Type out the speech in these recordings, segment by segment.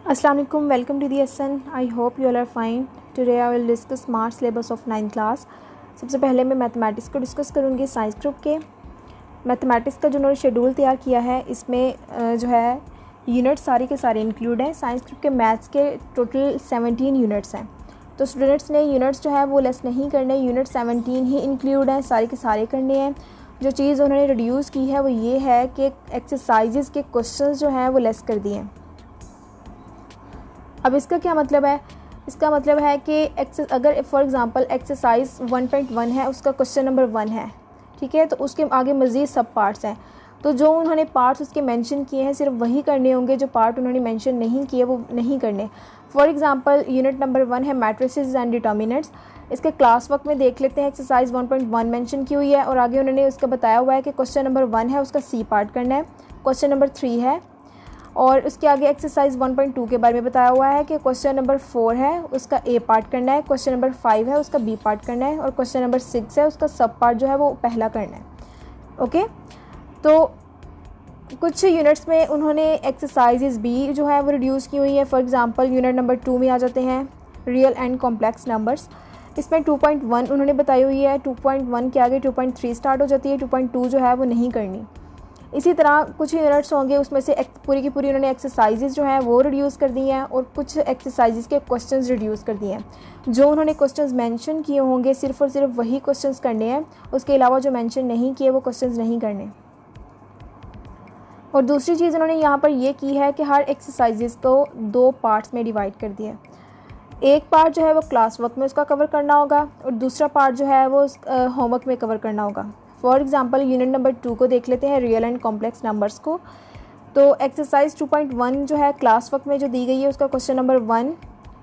Assalamu alaikum, welcome to the lesson. I hope you all are fine. Today I will discuss March syllabus of 9th class. सबसे पहले मैं mathematics को discuss करूँगी science group के। Mathematics का जो उन्होंने शेड्यूल तैयार किया है इसमें जो है यूनिट सारे के सारे इंक्लूड हैं। साइंस ग्रुप के मैथ्स के टोटल 17 यूनिट्स हैं, तो स्टूडेंट्स ने यूनिट्स जो है वो लेस नहीं करने, यूनिट 17 ही इंक्लूड हैं, सारे के सारे करने हैं। जो चीज़ उन्होंने रिड्यूस की है वो ये है कि एक्सरसाइजेज़ के क्वेश्चन जो हैं वो लेस कर दिए हैं। अब इसका क्या मतलब है? इसका मतलब है कि अगर फॉर एग्ज़ाम्पल एक्सरसाइज 1.1 है, उसका क्वेश्चन नंबर 1 है, ठीक है, तो उसके आगे मज़ीद सब पार्ट्स हैं, तो जो उन्होंने पार्ट्स उसके मेंशन किए हैं सिर्फ वही करने होंगे, जो पार्ट उन्होंने मेंशन नहीं किए वो नहीं करने। फॉर एग्ज़ाम्पल यूनिट नंबर 1 है मैट्रिसेस एंड डिटर्मिनेंट्स। इसके क्लास वर्क में देख लेते हैं, एक्सरसाइज 1.1 मेंशन की हुई है और आगे उन्होंने उसका बताया हुआ है कि क्वेश्चन नंबर 1 है उसका सी पार्ट करना है, क्वेश्चन नंबर 3 है और उसके आगे एक्सरसाइज 1.2 के बारे में बताया हुआ है कि क्वेश्चन नंबर 4 है उसका ए पार्ट करना है, क्वेश्चन नंबर 5 है उसका बी पार्ट करना है और क्वेश्चन नंबर 6 है उसका सब पार्ट जो है वो पहला करना है। ओके, तो कुछ यूनिट्स में उन्होंने एक्सरसाइजेज भी जो है वो रिड्यूस की हुई है। फॉर एग्जांपल यूनिट नंबर 2 में आ जाते हैं रियल एंड कॉम्प्लेक्स नंबर्स। इसमें 2.1 उन्होंने बताई हुई है, 2.1 के आगे 2.3 स्टार्ट हो जाती है, 2.2 जो है वो नहीं करनी। इसी तरह कुछ यूनिट्स होंगे उसमें से पूरी की पूरी उन्होंने एक्सरसाइजेज जो हैं वो रिड्यूस कर दी हैं और कुछ एक्सरसाइजेज के क्वेश्चंस रिड्यूस कर दिए हैं। जो उन्होंने क्वेश्चंस मेंशन किए होंगे सिर्फ और सिर्फ वही क्वेश्चंस करने हैं, उसके अलावा जो मेंशन नहीं किए वो क्वेश्चंस नहीं करने। और दूसरी चीज़ उन्होंने यहाँ पर ये की है कि हर एक्सरसाइजेज को 2 पार्ट्स में डिवाइड कर दिया है। एक पार्ट जो है वो क्लास वर्क में उसका कवर करना होगा और दूसरा पार्ट जो है वो होमवर्क में कवर करना होगा। फॉर एग्ज़ाम्पल यूनिट नंबर 2 को देख लेते हैं, रियल एंड कॉम्प्लेक्स नंबर्स को। तो एक्सरसाइज 2.1 जो है क्लास वर्क में जो दी गई है उसका क्वेश्चन नंबर 1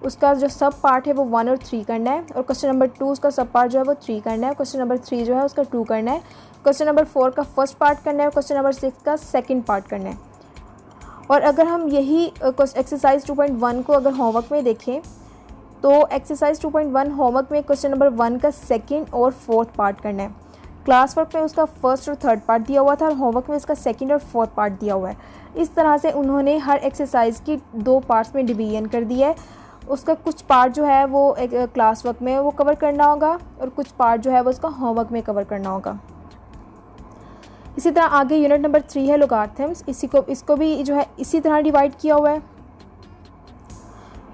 उसका जो सब पार्ट है वो 1 और 3 करना है और क्वेश्चन नंबर 2 उसका सब पार्ट जो है वो 3 करना है, क्वेश्चन नंबर 3 जो है उसका 2 करना है, क्वेश्चन नंबर 4 का फर्स्ट पार्ट करना है और क्वेश्चन नंबर 6 का सेकेंड पार्ट करना है। और अगर हम यही एक्सरसाइज 2.1 को अगर होमवर्क में देखें तो एक्सरसाइज 2.1 होमवर्क में क्वेश्चन नंबर 1 का सेकेंड और फोर्थ पार्ट करना है। क्लास वर्क में उसका फर्स्ट और थर्ड पार्ट दिया हुआ था और होमवर्क में इसका सेकंड और फोर्थ पार्ट दिया हुआ है। इस तरह से उन्होंने हर एक्सरसाइज की 2 पार्ट्स में डिवीजन कर दिया है। उसका कुछ पार्ट जो है वो क्लास वर्क में वो कवर करना होगा और कुछ पार्ट जो है वो उसका होमवर्क में कवर करना होगा। इसी तरह आगे यूनिट नंबर 3 है लॉगरिथम्स। इसको भी जो है इसी तरह डिवाइड किया हुआ है।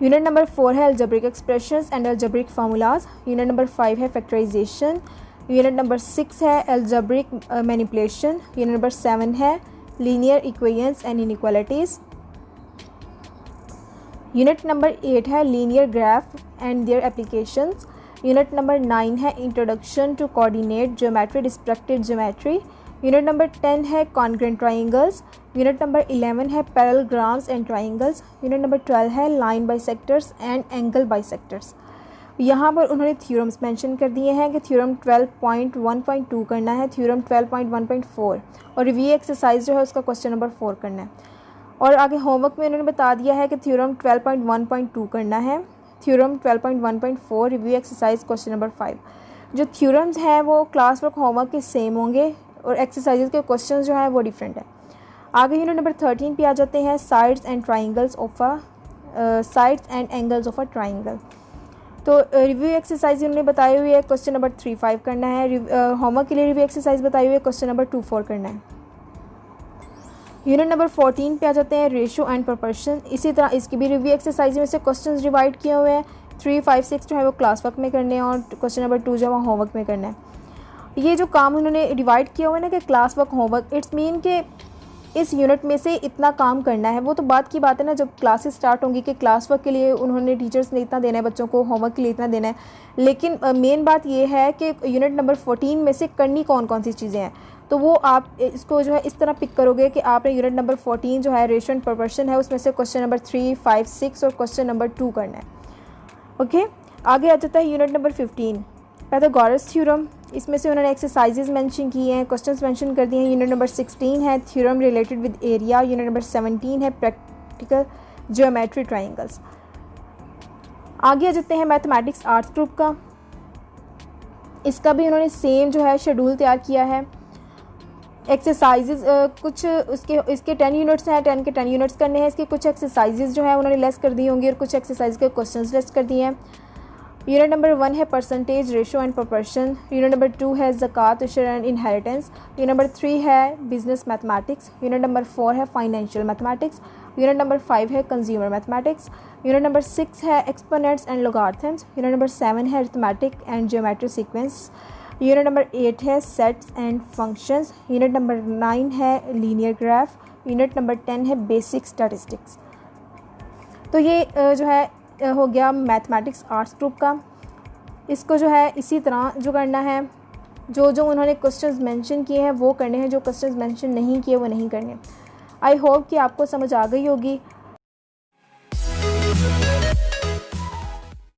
यूनिट नंबर 4 है algebraic expressions and algebraic formulas. Unit number 5 है फैक्टराइजेशन। यूनिट नंबर 6 है अलजेब्रिक मैनिपुलेशन। यूनिट नंबर 7 है linear equations and inequalities. Unit number 8 है linear graph and their applications. Unit number 9 है introduction to coordinate geometry distracted geometry. Unit number 10 है congruent triangles. Unit number 11 है parallelograms and triangles. Unit number 12 है line bisectors and angle bisectors. यहाँ पर उन्होंने theorems mention कर दिए हैं कि थ्योरम 12.1.2 करना है, थ्योरम 12.1.4 और रिव्यू एक्सरसाइज जो है उसका क्वेश्चन नंबर 4 करना है। और आगे होमवर्क में उन्होंने बता दिया है कि थ्योरम 12.1.2 करना है, theorem 12.1.4 review exercise question number 5। जो थ्योरम्स हैं वो क्लास वर्क होमवर्क के सेम होंगे और एक्सरसाइजेज के क्वेश्चन जो हैं वो डिफरेंट है। आगे यूनिट नंबर 13 पे आ जाते हैं sides and angles of a triangle. तो रिव्यू एक्सरसाइज उन्होंने बताई हुई है, क्वेश्चन नंबर 3-5 करना है। होमवर्क के लिए रिव्यू एक्सरसाइज बताई हुई है, क्वेश्चन नंबर 2-4 करना है। यूनिट नंबर 14 पे आ जाते हैं रेशियो एंड प्रोपोर्शन। इसी तरह इसकी भी रिव्यू एक्सरसाइज में से क्वेश्चंस डिवाइड किए हुए हैं। 3, 5, 6 जो है वो क्लास वर्क में करने हैं और क्वेश्चन नंबर 2 जो है वो होमवर्क में करना है। ये जो काम उन्होंने डिवाइड किया हुआ है ना कि class work homework, it's mean कि इस यूनिट में से इतना काम करना है। वो तो बात की बात है ना, जब क्लासेस स्टार्ट होंगी कि क्लास वर्क के लिए उन्होंने टीचर्स ने इतना देना है, बच्चों को होमवर्क के लिए इतना देना है। लेकिन मेन बात ये है कि यूनिट नंबर 14 में से करनी कौन कौन सी चीज़ें हैं, तो वो आप इसको जो है इस तरह पिक करोगे कि आपने यूनिट नंबर 14 जो है रेशियो एंड प्रोपोर्शन है उसमें से क्वेश्चन नंबर 3, 5, 6 और क्वेश्चन नंबर 2 करना है। ओके, आगे आ जाता है यूनिट नंबर 15 पाइथागोरस थ्योरम। इसमें से उन्होंने एक्सरसाइजेज मेंशन किए हैं, क्वेश्चंस मेंशन कर दिए हैं। यूनिट नंबर 16 है theorem related with area. Unit number 17 है प्रैक्टिकल ज्योमेट्री ट्राइंगल्स। आगे आ जाते हैं मैथमेटिक्स आर्ट्स ग्रुप का। इसका भी उन्होंने सेम जो है शेड्यूल तैयार किया है। एक्सरसाइजेज कुछ इसके 10 यूनिट्स हैं, 10 के 10 यूनिट्स करने हैं। इसके कुछ एक्सरसाइजेज जो है उन्होंने लेस कर दी होंगी और कुछ एक्सरसाइज के क्वेश्चंस लेस कर दिए हैं। यूनिट नंबर 1 है percentage, ratio and proportion. Unit number 2 है ज़कात, उशर एंड इनहेरिटेंस। यूनिट नंबर 3 है बिजनेस मैथमेटिक्स। यूनिट नंबर 4 है फाइनेंशियल मैथमेटिक्स। यूनिट नंबर 5 है कंज्यूमर मैथमेटिक्स। यूनिट नंबर 6 है exponents and logarithms. Unit number 7 है arithmetic and geometric sequence. Unit number 8 है sets and functions. Unit number 9 है linear graph. Unit number 10 है basic statistics. तो ये जो है हो गया मैथमेटिक्स आर्ट्स ग्रुप का। इसको जो है इसी तरह जो करना है, जो जो उन्होंने क्वेश्चंस मेंशन किए हैं वो करने हैं, जो क्वेश्चंस मेंशन नहीं किए वो नहीं करने। आई होप कि आपको समझ आ गई होगी।